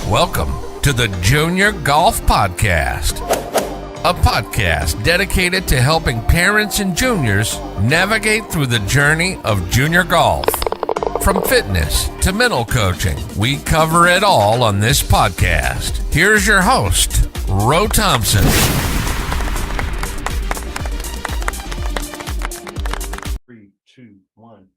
Welcome to the Junior Golf Podcast, a podcast dedicated to helping parents and juniors navigate through the journey of junior golf. From fitness to mental coaching, we cover it all on this podcast. Here's your host, Ro Thompson. 3, 2, 1.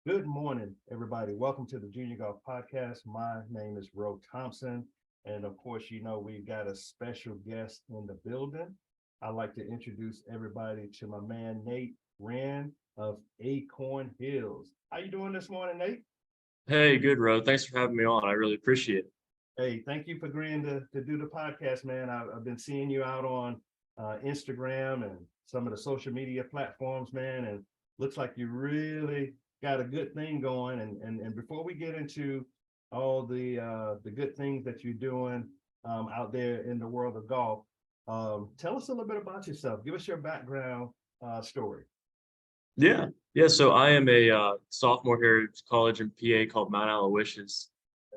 Good morning, everybody. Welcome to the Junior Golf Podcast. My name is Ro Thompson. And of course, you know, we've got a special guest in the building. I'd like to introduce everybody to my man, Nate Hyrn of Acorn Hills. How you doing this morning, Nate? Hey, good, Ro. Thanks for having me on. I really appreciate it. Hey, thank you for agreeing to do the podcast, man. I've been seeing you out on Instagram and some of the social media platforms, man, and looks like you really got a good thing going. And before we get into all the good things that you're doing out there in the world of golf, tell us a little bit about yourself. Give us your background story. Yeah. So I am a sophomore here at college in PA called Mount Aloysius.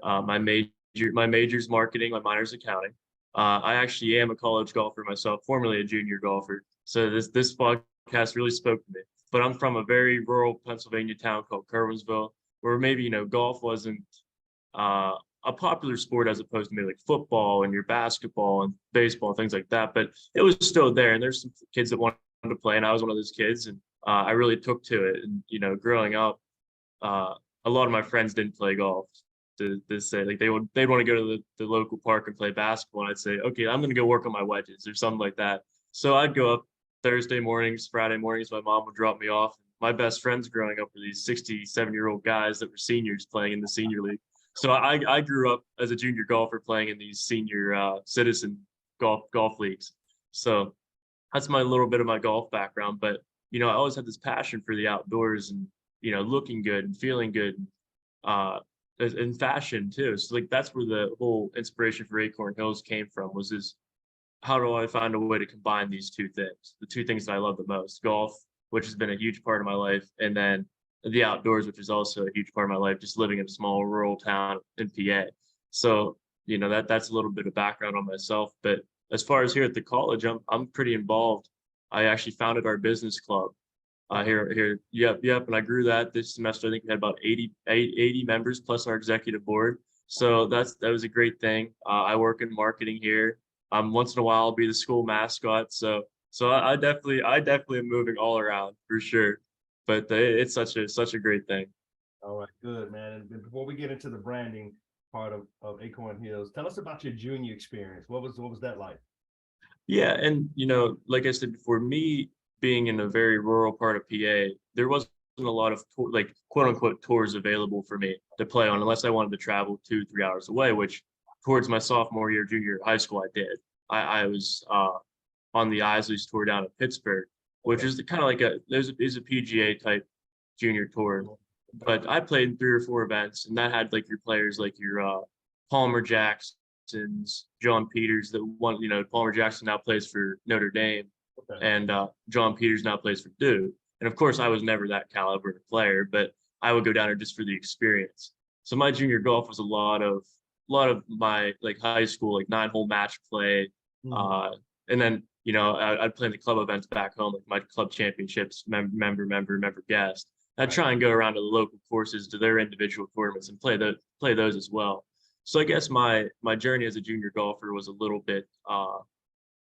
My major is marketing. My minor is accounting. I actually am a college golfer myself, formerly a junior golfer. So this podcast really spoke to me. But I'm from a very rural Pennsylvania town called Curwensville, where maybe, golf wasn't a popular sport as opposed to maybe like football and your basketball and baseball and things like that. But it was still there. And there's some kids that wanted to play, and I was one of those kids. And I really took to it. And, growing up, a lot of my friends didn't play golf. To say, like, they'd want to go to the local park and play basketball. And I'd say, okay, I'm going to go work on my wedges or something like that. So I'd go up Thursday mornings, Friday mornings, my mom would drop me off. My best friends growing up were these 67-year-old guys that were seniors playing in the senior league. So I grew up as a junior golfer playing in these senior citizen golf leagues. So that's my little bit of my golf background. But, I always had this passion for the outdoors and, looking good and feeling good, and fashion too. So like, that's where the whole inspiration for Acorn Hills came from, was this, how do I find a way to combine these two things, the two things that I love the most: golf, which has been a huge part of my life, and then the outdoors, which is also a huge part of my life, just living in a small rural town in PA. So, that's a little bit of background on myself. But as far as here at the college, I'm pretty involved. I actually founded our business club here. Yep. And I grew that this semester. I think we had about 80 members plus our executive board. So that was a great thing. I work in marketing here. Once in a while I'll be the school mascot. So I definitely am moving all around for sure. But it's such a great thing. All right, good, man. And before we get into the branding part of Acorn Hills, tell us about your junior experience. What was that like? Yeah, and like I said before, me being in a very rural part of PA, there wasn't a lot of quote unquote tours available for me to play on unless I wanted to travel 2-3 hours away, which towards my sophomore year, junior high school, I did. I was on the Isleys tour down in Pittsburgh, which is kind of like is a PGA type junior tour. But I played in 3 or 4 events, and that had like your players like your Palmer Jacksons, John Peters. That one, Palmer Jackson now plays for Notre Dame, and John Peters now plays for Duke. And of course, I was never that caliber of player, but I would go down there just for the experience. So my junior golf was a lot of my like high school, like 9-hole match play, and then I'd play in the club events back home, like my club championships, member guest. I'd try and go around to the local courses, to their individual tournaments, and play those as well. So I guess my journey as a junior golfer was a little bit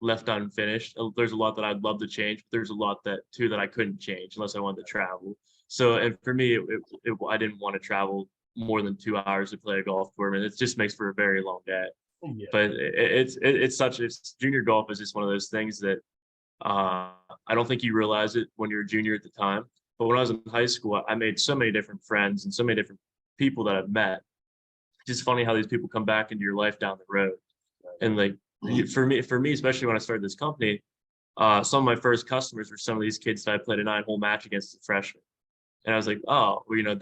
left unfinished. There's a lot that I'd love to change, but there's a lot that I couldn't change unless I wanted to travel. So, and for me, I didn't want to travel more than 2 hours to play a golf tournament. It just makes for a very long day. Yeah. But it's junior golf is just one of those things that I don't think you realize it when you're a junior at the time. But when I was in high school, I made so many different friends and so many different people that I've met. It's just funny how these people come back into your life down the road. And like, for me, especially when I started this company, some of my first customers were some of these kids that I played a 9-hole match against as a freshman. And I was like, oh, well,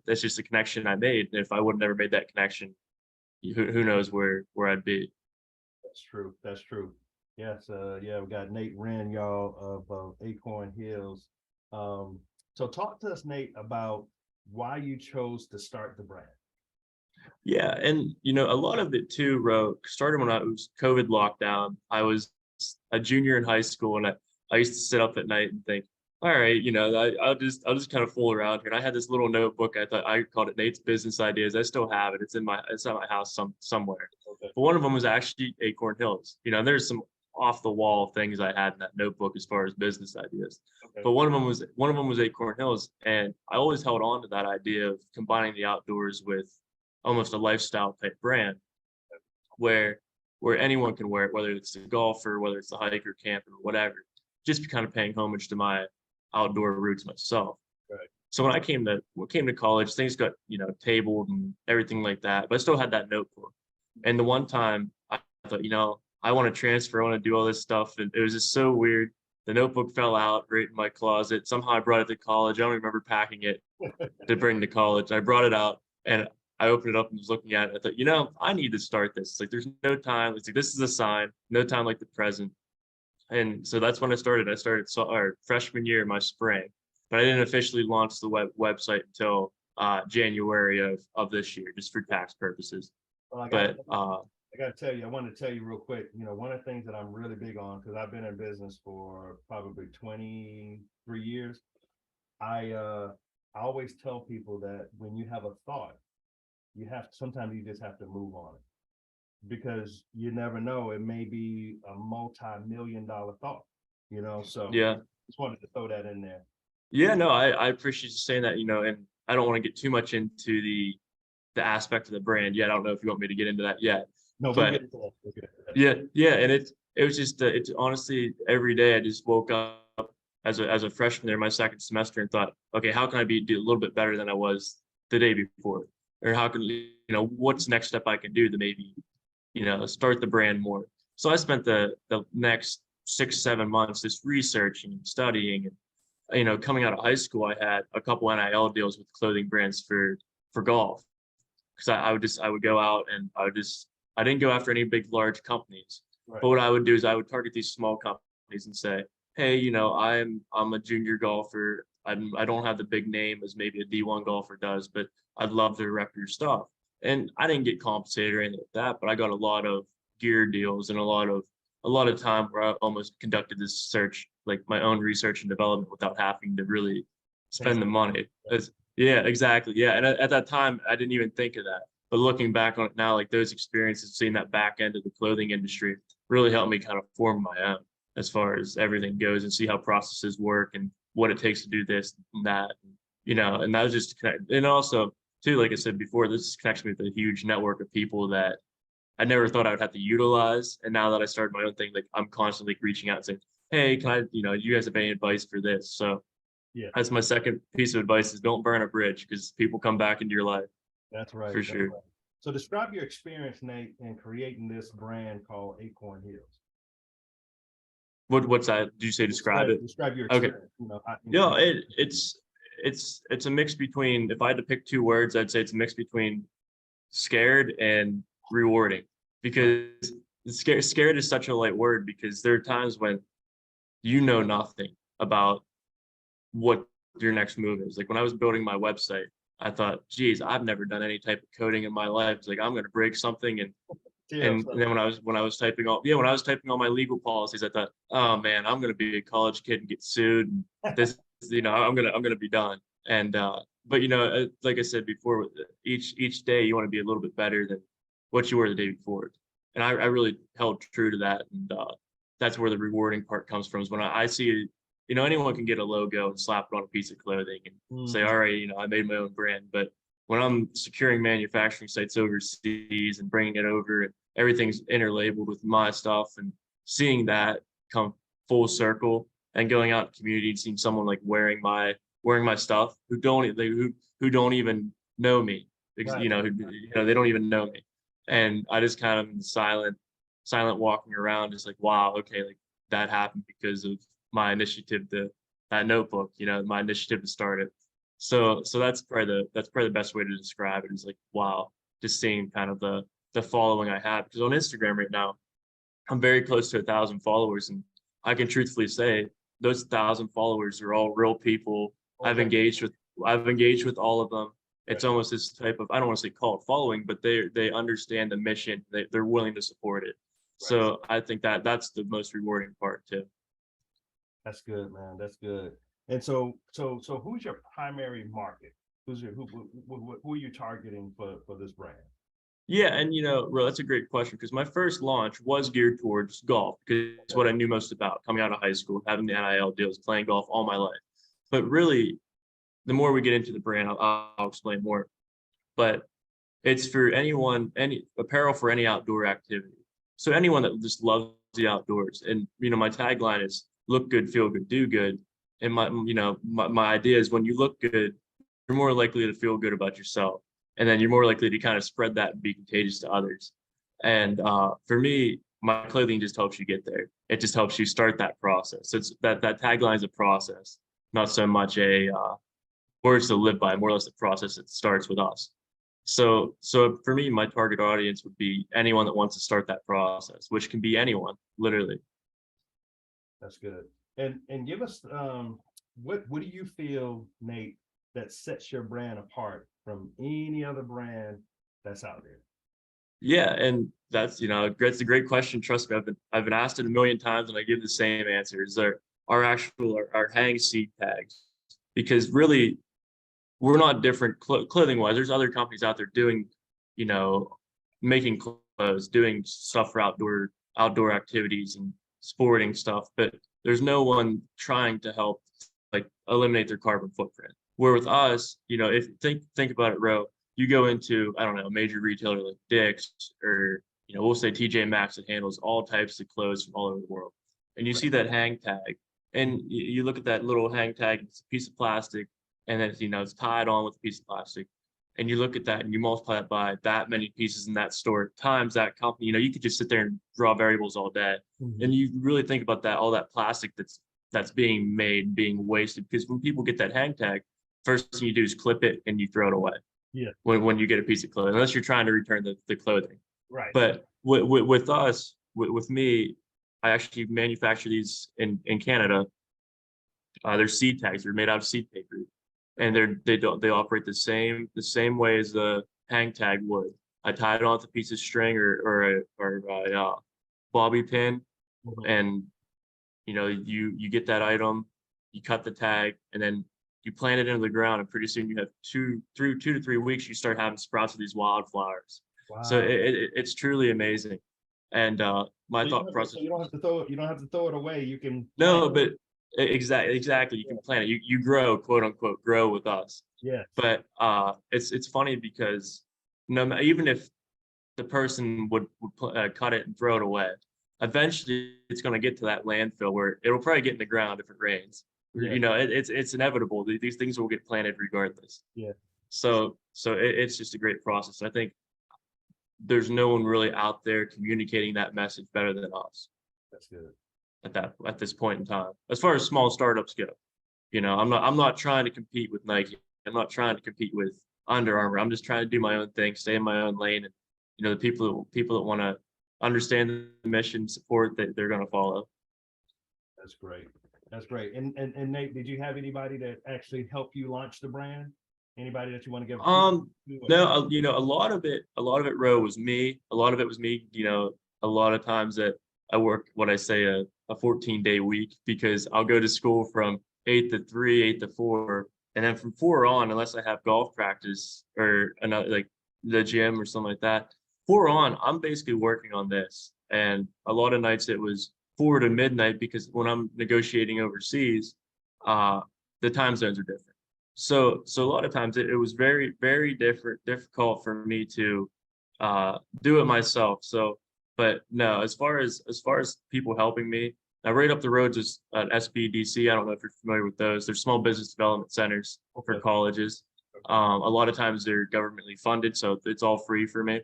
that's just a connection I made. And if I would have never made that connection, who knows where I'd be. That's true. Yes. We got Nate Hyrn, y'all, of Acorn Hills. So talk to us, Nate, about why you chose to start the brand. Yeah, and a lot of it too, started when I was COVID lockdown. I was a junior in high school, and I used to sit up at night and think, all right, I'll just kind of fool around here. And I had this little notebook. I called it Nate's Business Ideas. I still have it. It's at my house somewhere. Okay. But one of them was actually Acorn Hills. There's some off the wall things I had in that notebook as far as business ideas. Okay. But one of them was Acorn Hills, and I always held on to that idea of combining the outdoors with almost a lifestyle type brand where anyone can wear it, whether it's a golfer, whether it's a hiker, camper, whatever. Just be kind of paying homage to my outdoor roots myself. Right. So when I came to college, things got tabled and everything like that, but I still had that notebook. And the one time I thought, I want to transfer, I want to do all this stuff, and it was just so weird. The notebook fell out right in my closet. Somehow I brought it to college. I don't remember packing it to bring to college. I brought it out and I opened it up and was looking at it. I thought, I need to start this. It's like, there's no time. It's like, this is a sign, no time like the present. And so that's when I started. I started our freshman year, my spring, but I didn't officially launch the website until January of this year, just for tax purposes. Well, I But got to tell you, I want to tell you real quick, one of the things that I'm really big on, because I've been in business for probably 23 years. I always tell people that when you have a thought, sometimes you just have to move on it, because you never know, it may be a multi-million-dollar thought, so yeah, just wanted to throw that in there. yeah, no, I appreciate you saying that, and I don't want to get too much into the aspect of the brand yet. I don't know if you want me to get into that yet. No, But we'll get into that. yeah, and it was just it's honestly every day I just woke up as a freshman there, my second semester, and thought, okay, how can I do a little bit better than I was the day before, or how can what's the next step I can do to maybe start the brand more. So I spent the next 6-7 months just researching and studying, and coming out of high school, I had a couple NIL deals with clothing brands for golf, because I would go out and I didn't go after any big large companies. Right. But what I would do is I would target these small companies and say, hey, I'm a junior golfer. I don't have the big name as maybe a D1 golfer does, but I'd love to rep your stuff. And I didn't get compensated or anything like that, but I got a lot of gear deals and a lot of time where I almost conducted this search, like my own research and development, without having to really spend the money. Yeah, exactly. Yeah. And at that time, I didn't even think of that. But looking back on it now, like those experiences, seeing that back end of the clothing industry really helped me kind of form my own as far as everything goes, and see how processes work and what it takes to do this and that, and that was just connect. And also too, like I said before, this connects me with a huge network of people that I never thought I would have to utilize. And now that I started my own thing, like I'm constantly reaching out and saying, hey, can I, you guys have any advice for this? So Yeah, that's my second piece of advice, is don't burn a bridge, because people come back into your life. that's right. For sure. Right. So describe your experience, Nate, in creating this brand called Acorn Hills. What's that? Did you say describe it? Describe your Okay. experience. It's a mix between, if I had to pick two words, I'd say it's a mix between scared and rewarding, because scared is such a light word, because there are times when nothing about what your next move is. Like when I was building my website, I thought, geez, I've never done any type of coding in my life. It's like, I'm going to break something. And then when I was typing all my legal policies, I thought, oh man, I'm going to be a college kid and get sued. And this, I'm going to be done. And, but like I said before, each day you want to be a little bit better than what you were the day before. And I really held true to that. And, that's where the rewarding part comes from, is when I see, anyone can get a logo and slap it on a piece of clothing and say, all right, I made my own brand. But when I'm securing manufacturing sites overseas and bringing it over, and everything's interlabeled with my stuff, and seeing that come full circle, and going out in the community and seeing someone like wearing my stuff who don't even know me, because, Right. they don't even know me. And I just kind of silent walking around, just like, wow, okay, like that happened because of my initiative that notebook, my initiative to start it. So that's probably the best way to describe it, is like, wow, just seeing kind of the following I have. Because on Instagram right now, I'm very close to 1,000 followers, and I can truthfully say those 1,000 followers are all real people. Okay. I've engaged with all of them, It's almost this type of, I don't want to say cult following, but they understand the mission. They're willing to support it. So I think that's the most rewarding part too. That's good, man. That's good. And so who's your primary market? Who are you targeting for this brand? Yeah, and Ro, that's a great question because my first launch was geared towards golf because it's what I knew most about coming out of high school, having the NIL deals, playing golf all my life. But really, the more we get into the brand, I'll explain more. But it's for anyone, any apparel for any outdoor activity. So anyone that just loves the outdoors. And my tagline is look good, feel good, do good. And my idea is when you look good, you're more likely to feel good about yourself. And then you're more likely to kind of spread that and be contagious to others. And for me, my clothing just helps you get there. It just helps you start that process. It's that tagline is a process, not so much a words to live by, more or less the process that starts with us. So for me, my target audience would be anyone that wants to start that process, which can be anyone, literally. That's good. And give us what do you feel, Nate, that sets your brand apart from any other brand that's out there? Yeah, and that's that's a great question. Trust me, I've been asked it a million times, and I give the same answers. Our hang seed tags, because really we're not different clothing wise. There's other companies out there doing, making clothes, doing stuff for outdoor activities and sporting stuff, but there's no one trying to help like eliminate their carbon footprint. Where with us, if think about it, Ro, you go into, I don't know, a major retailer like Dick's or, we'll say TJ Maxx that handles all types of clothes from all over the world. And you see that hang tag and you look at that little hang tag, it's a piece of plastic and then, it's tied on with a piece of plastic. And you look at that and you multiply it by that many pieces in that store times that company, you could just sit there and draw variables all day. Mm-hmm. And you really think about that, all that plastic that's being made, being wasted, because when people get that hang tag, first thing you do is clip it and you throw it away. Yeah. When you get a piece of clothing, unless you're trying to return the clothing. Right. But with us, with me, I actually manufacture these in Canada. They're seed tags. They're made out of seed paper, and they operate the same way as the hang tag would. I tie it onto a piece of string or a bobby pin, mm-hmm. And you get that item, you cut the tag, and then you plant it into the ground, and pretty soon you have 2 to 3 weeks, you start having sprouts of these wildflowers. Wow. So it's truly amazing. And my thought process. So you don't have to throw it away. You can. No, but exactly. You can plant it. You grow, quote unquote, grow with us. Yeah. But it's funny because even if the person would cut it and throw it away, eventually it's going to get to that landfill where it'll probably get in the ground if it rains. Yeah. It's inevitable. These things will get planted regardless. Yeah. So it's just a great process. I think there's no one really out there communicating that message better than us. That's good. At this point in time, as far as small startups go, I'm not trying to compete with Nike. I'm not trying to compete with Under Armour. I'm just trying to do my own thing, stay in my own lane, and the people that want to understand the mission, support that they're going to follow. That's great. That's great. And Nate, did you have anybody that actually helped you launch the brand? Anybody that you want to give? No, a lot of it, Ro, was me. A lot of it was me. A lot of times that I work what I say a 14-day week, because I'll go to school from 8 to 3, 8 to 4, and then from 4 on, unless I have golf practice or another like the gym or something like that, 4 on, I'm basically working on this. And a lot of nights it was 4 to midnight, because when I'm negotiating overseas, the time zones are different. So a lot of times it was very, very difficult for me to do it myself. But no, as far as people helping me, now right up the road is at SBDC. I don't know if you're familiar with those. They're small business development centers for colleges. A lot of times they're governmentally funded, so it's all free for me.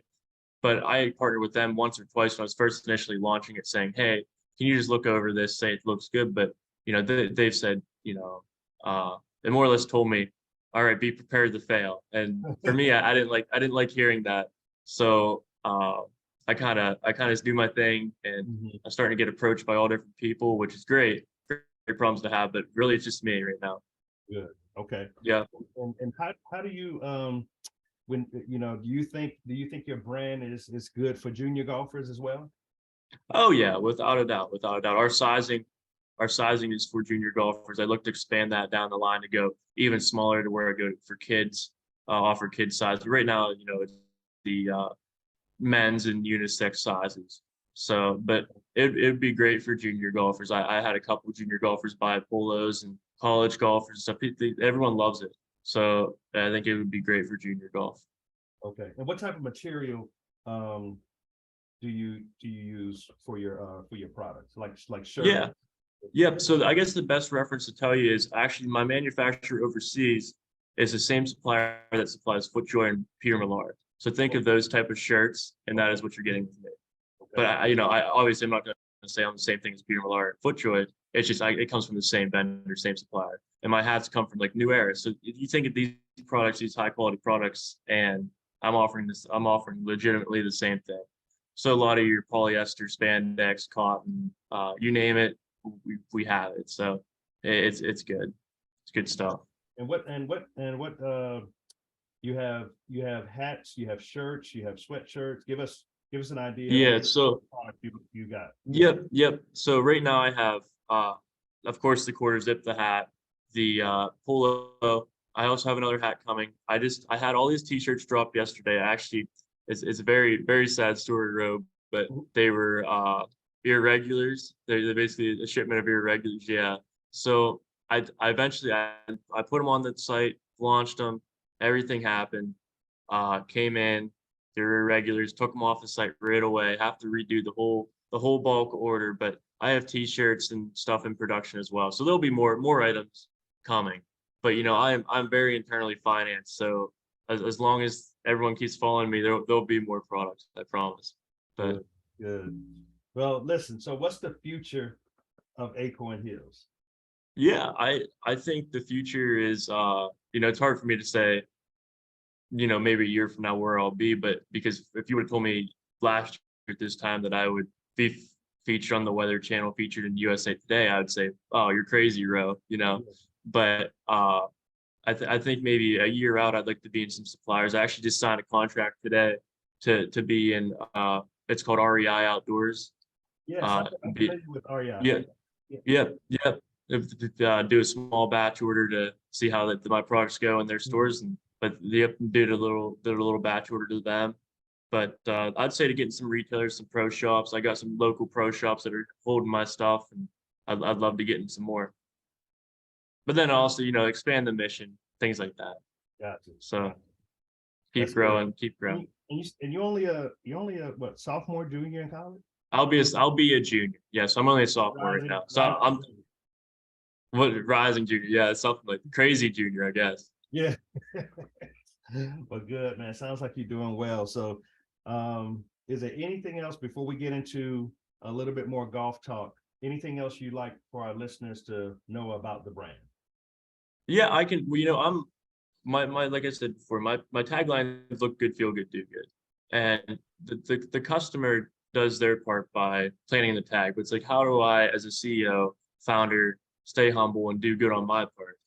But I partnered with them once or twice when I was first initially launching it, saying, hey, can you just look over this, say it looks good? But, they've said, they more or less told me, all right, be prepared to fail. And for me, I didn't like hearing that. So I kind of just do my thing, and mm-hmm. I'm starting to get approached by all different people, which is great. Great problems to have, but really it's just me right now. Good. Okay. Yeah. And how do you when do you think your brand is good for junior golfers as well? Oh yeah, without a doubt, without a doubt. Our sizing is for junior golfers. I look to expand that down the line to go even smaller to where I go for kids, offer kids size. But right now, it's the men's and unisex sizes. So, but it'd be great for junior golfers. I had a couple junior golfers buy polos and college golfers and stuff. Everyone loves it. So I think it would be great for junior golf. Okay. And what type of material um do you use for your products? Like shirt? Yeah. Yep. So I guess the best reference to tell you is actually my manufacturer overseas is the same supplier that supplies FootJoy and Peter Millar. So think of those type of shirts, and that is what you're getting with me. But Okay. I obviously I'm not going to say I'm the same thing as Peter Millar and FootJoy. It's just it comes from the same vendor, same supplier, and my hats come from like New Era. So if you think of these products, these high quality products, and I'm offering legitimately the same thing. So a lot of your polyester, spandex, cotton, you name it, we have it. So it's good. It's good stuff. And what you have hats, you have shirts, you have sweatshirts. Give us an idea of Yeah. what So product you got. yep. So right now I have, of course, the quarter zip, the hat, the polo. I also have another hat coming. I had all these t-shirts drop yesterday. Actually, it's a very, very sad story, Rob, but they were irregulars. They're basically a shipment of irregulars. Yeah. So I eventually I put them on the site, launched them, everything happened, came in, they were irregulars, took them off the site right away. Have to redo the whole bulk order, but I have t-shirts and stuff in production as well. So there'll be more items coming. But I'm very internally financed, so as long as everyone keeps following me, there'll be more products, I promise. But Good. Well, listen, so what's the future of Acorn Hills? yeah, I think the future is it's hard for me to say, maybe a year from now where I'll be, but because if you would have told me last year at this time that I would be featured on the Weather Channel, featured in USA Today, I would say, "Oh, you're crazy, Ro." But I think maybe a year out, I'd like to be in some suppliers. I actually just signed a contract today to be in it's called REI Outdoors. Yes, Uh, I'm be, familiar with REI. yeah, Yeah. yeah. Do a small batch order to see how my products go in their stores, but did a little batch order to them. But I'd say to get in some retailers, some pro shops. I got some local pro shops that are holding my stuff, and I'd love to get in some more. But then also, expand the mission, things like that. Gotcha. So That's keep good. growing, keep And growing. you're only a what, sophomore, junior in college? I'll be a junior. Yes, I'm only a sophomore right now. So I'm Rising. what rising junior. Yeah, it's something like crazy junior, I guess. Yeah. Well, good, man. Sounds like you're doing well. So, is there anything else before we get into a little bit more golf talk? Anything else you'd like for our listeners to know about the brand? Yeah, I can. Well, I'm my like I said before, my tagline is look good, feel good, do good, and the customer does their part by planning the tag. But it's like, how do I, as a CEO, founder, stay humble and do good on my part?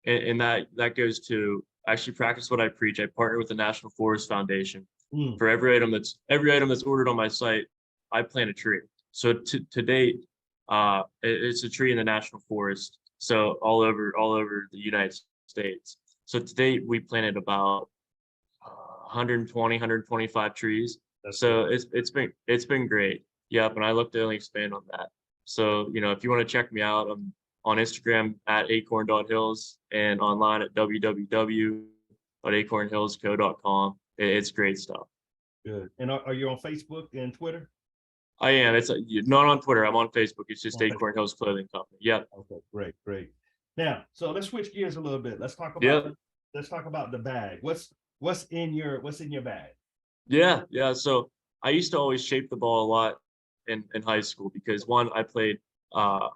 And that goes to actually practice what I preach. I partner with the National Forest Foundation. Mm, For every item that's ordered on my site, I plant a tree. So to date, it's a tree in the national forest. So all over the United States. So to date, we planted about 120, 125 trees. that's So good. it's been great. Yep, and I look to only expand on that. So if you want to check me out, I'm on Instagram at acorn.hills and online at www.acornhillsco.com. It's great stuff. Good. And are you on Facebook and Twitter? I am. It's not on Twitter. I'm on Facebook. It's just On Facebook. Acorn Hills Clothing Company. Yep. Okay, great, great. Now, so let's switch gears a little bit. Let's talk about Yep. the bag. What's in your bag? Yeah. So I used to always shape the ball a lot in high school because one, I played a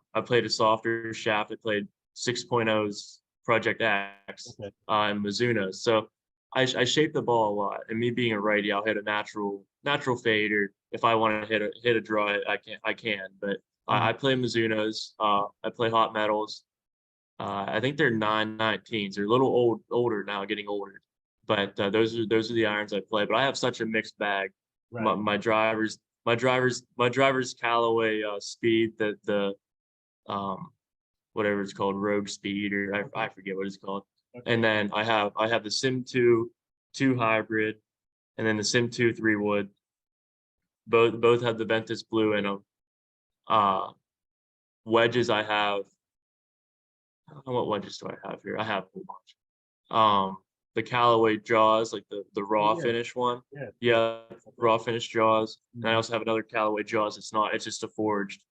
softer shaft. I played 6.0's Project X Okay. and Mizuno. So I shaped the ball a lot. And me being a righty, I'll hit a natural fade, or if I want to hit a draw, I can. But I play Mizuno's. I play hot metals. I think they're 919s. They're a little older now, getting older. But those are the irons I play. But I have such a mixed bag. Right. My driver's Callaway Speed, the whatever it's called, Rogue Speed, or I forget what it's called. Okay. And then I have the Sim 2 hybrid, and then the Sim 2 3-wood. Both have the Ventus blue in them. Wedges I have. I don't know what wedges do I have here. I have a whole bunch. The Callaway Jaws, like the raw finish one. Yeah. Yeah, raw finish Jaws. And I Mhm. also have another Callaway Jaws. It's just a forged.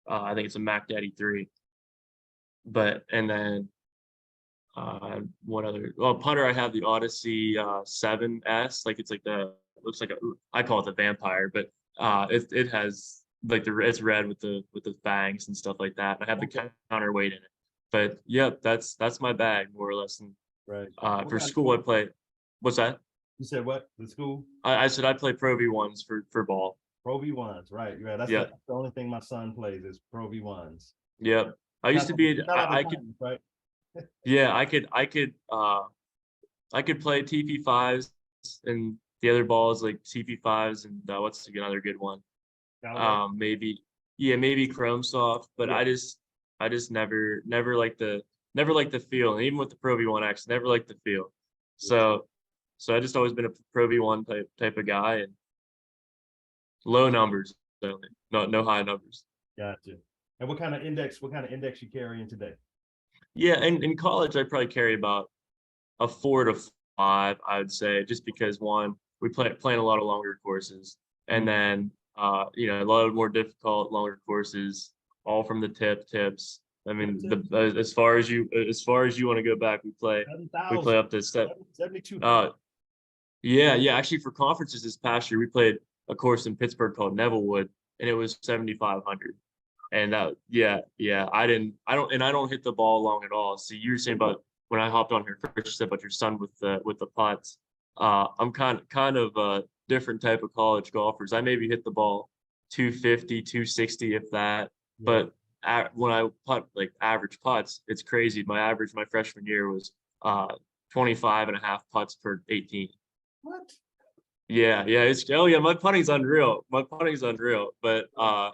I think it's a Mac Daddy 3. But and then what other? Well, putter I have the Odyssey 7S. Like it's like looks like I call it the vampire, but it has like it's red with the fangs and stuff like that. I have the counterweight in it. But yep, that's my bag more or less. And Right. for school I play. What's that? You said what? The school? I said I play Pro V1s for ball. Pro V1s, right? Yeah, that's Yep. the only thing my son plays is Pro V1s. Yep. I used to be I could right? yeah, I could play TP5s and the other balls like TP5s and what's another good one? Maybe Chrome Soft, but Yeah. I just never liked the feel. And even with the Pro V1X, never liked the feel. So I just always been a Pro V1 type of guy, and low numbers only. No high numbers. Gotcha. And what kind of index you carrying today? Yeah, and in college I probably carry about a 4 to 5, I would say, just because one, we playing a lot of longer courses, and then a lot of more difficult longer courses, all from the tips. I mean, as far as you want to go back, we play up to 72. Yeah. Actually, for conferences this past year, we played a course in Pittsburgh called Nevillewood, and it was 7,500. And I don't hit the ball long at all. So you were saying about when I hopped on here first, you said about your son with the putts. I'm kind of a different type of college golfers. I maybe hit the ball 250, 260, if that. But when I putt like average putts, it's crazy. My average my freshman year was 25 and a half putts per 18. What? Yeah, my putting's unreal. But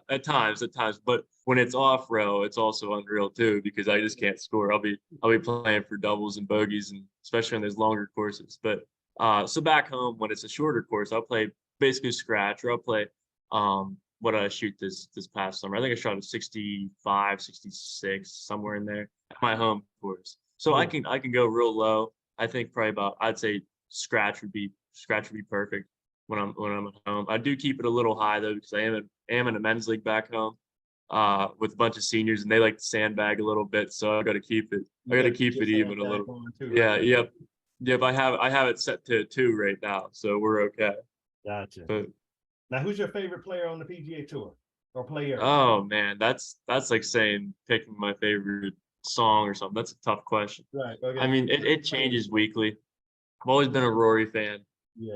at times, but when it's off row, it's also unreal too, because I just can't score. I'll be playing for doubles and bogeys, and especially on those longer courses. But so back home, when it's a shorter course, I'll play basically scratch, or I'll play what did I shoot this past summer? I think I shot a 65, 66, somewhere in there at my home course. So I can go real low. I think probably I'd say scratch would be perfect when I'm at home. I do keep it a little high though, because I am in a men's league back home with a bunch of seniors, and they like to sandbag a little bit, so I got to keep it even a little. Yep. I have it set to 2 right now, so we're okay. Gotcha. But now, who's your favorite player on the PGA Tour or player? oh man, that's like saying picking my favorite song or something. That's a tough question. Right. Okay. I mean, it changes weekly. I've always been a Rory fan. Yeah.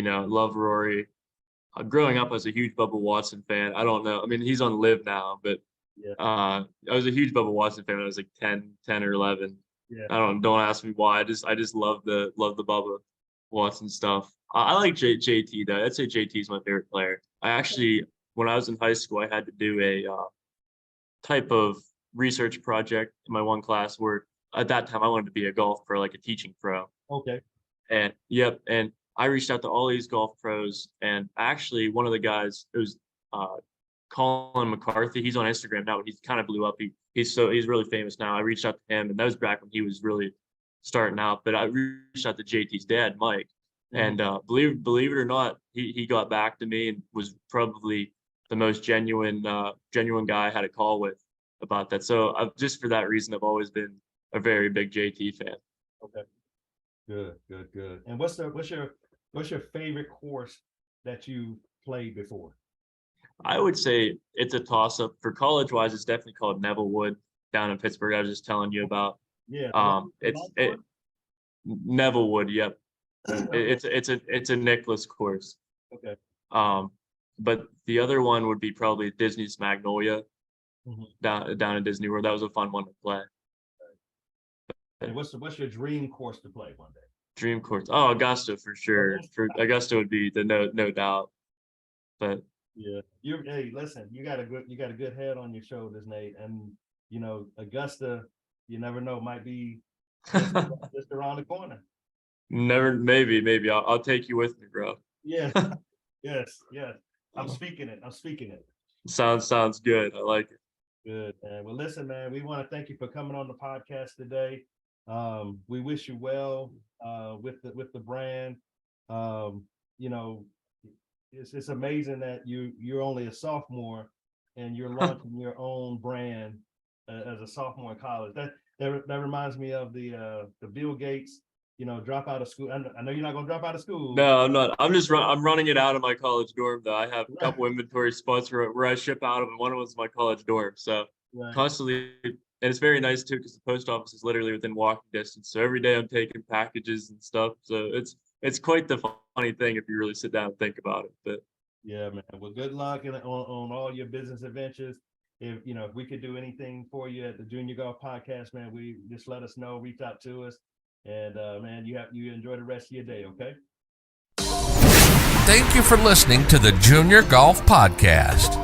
Love Rory. Growing up, I was a huge Bubba Watson fan. I don't know. I mean, he's on Live now, but I was a huge Bubba Watson fan when I was like 10 or 11. Yeah. Don't ask me why. I just love the Bubba Watson stuff. I like JT though. I'd say JT's my favorite player. I actually, when I was in high school, I had to do a type of research project in my one class where at that time I wanted to be a golf pro, like a teaching pro. Okay. And and I reached out to all these golf pros, and actually one of the guys, it was Colin McCarthy. He's on Instagram now, but he's kind of blew up. He's really famous now. I reached out to him, and that was back when he was really starting out. But I reached out to JT's dad, Mike, and believe it or not, he got back to me and was probably the most genuine guy I had a call with about that. So just for that reason, I've always been a very big JT fan. Okay. Good. And what's your favorite course that you played before? I would say it's a toss up. For college wise, it's definitely called Nevillewood down in Pittsburgh. I was just telling you about. Yeah. Nevillewood. Yep. It's a Nicklaus course. Okay. But the other one would be probably Disney's Magnolia Mhm. down in Disney World. That was a fun one to play. And what's your dream course to play one day? Dream course. Oh, Augusta for sure. For Augusta would be the no doubt. But yeah, hey, listen, you got a good head on your shoulders, Nate. And Augusta, you never know, might be just around the corner. maybe I'll take you with me, bro. Yeah, yes. I'm speaking it. Sounds good. I like it. Good, man. Well, listen, man, we want to thank you for coming on the podcast today. We wish you well with the brand. It's amazing that you're only a sophomore and you're launching your own brand as a sophomore in college. That reminds me of the Bill Gates, drop out of school. I know you're not going to drop out of school. No, I'm not. I'm running it out of my college dorm though. I have a couple inventory spots where I ship out of, and one of them is my college dorm. So constantly, and it's very nice too because the post office is literally within walking distance. So every day I'm taking packages and stuff. So it's quite the funny thing if you really sit down and think about it. But yeah, man. Well, good luck on all your business adventures. If we could do anything for you at the Junior Golf Podcast, man, we just let us know. Reach out to us. And man, you enjoy the rest of your day, okay? Thank you for listening to the Junior Golf Podcast.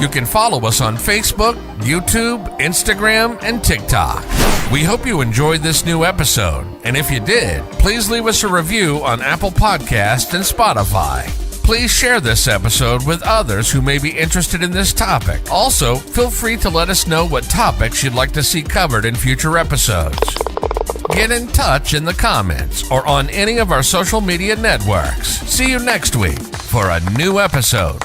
You can follow us on Facebook, YouTube, Instagram, and TikTok. We hope you enjoyed this new episode, and if you did, please leave us a review on Apple Podcasts and Spotify. Please share this episode with others who may be interested in this topic. Also, feel free to let us know what topics you'd like to see covered in future episodes. Get in touch in the comments or on any of our social media networks. See you next week for a new episode